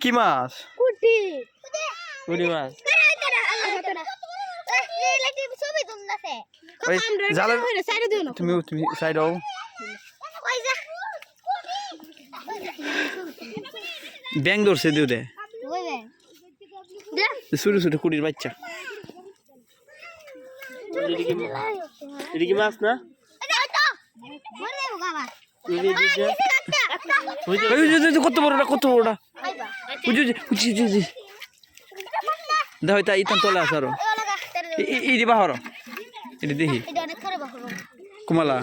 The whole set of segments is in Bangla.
কি মাছ? কুটি মাছ। তুমি সাইড হও। ব্যাং ধরছে দিও দে ছোট ছোট কুড়ির বাচ্চা। এটা কি মাছ না? কত বড়টা কত বড়টা দেখো তা ইতান তলে আছে আরো এই বাহর এটা দেখি কুমালা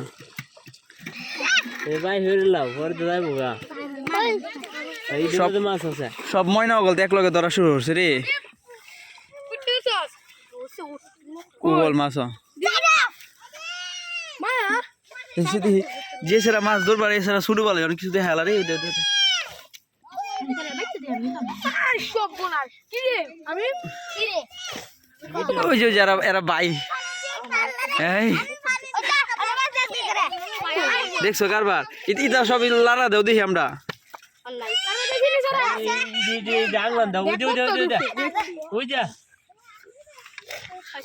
ভাই হইলাম পরে তো যাইব গা। সব মাছ আছে সব ময়না গল এক লগে ধরা শুরু হচ্ছে রে। উগল মাছ যে সেরা মাছ ধরবার এছাড়া শুরু বলে অনেক কিছু দেখা রে। ওই যে যারা এরা বাই দেখছো কারবার ইটা সব লারা দেও দেখি আমরা।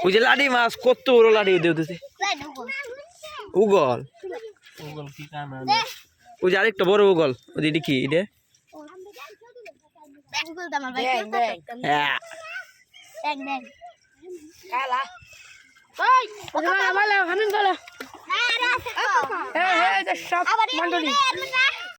ওই যে লাডি মাছ কত বড় লাডি দেও দিতে উগল ওই যে আরেকটা বড় উগল ওই যে কি এটা সব মন্ডলী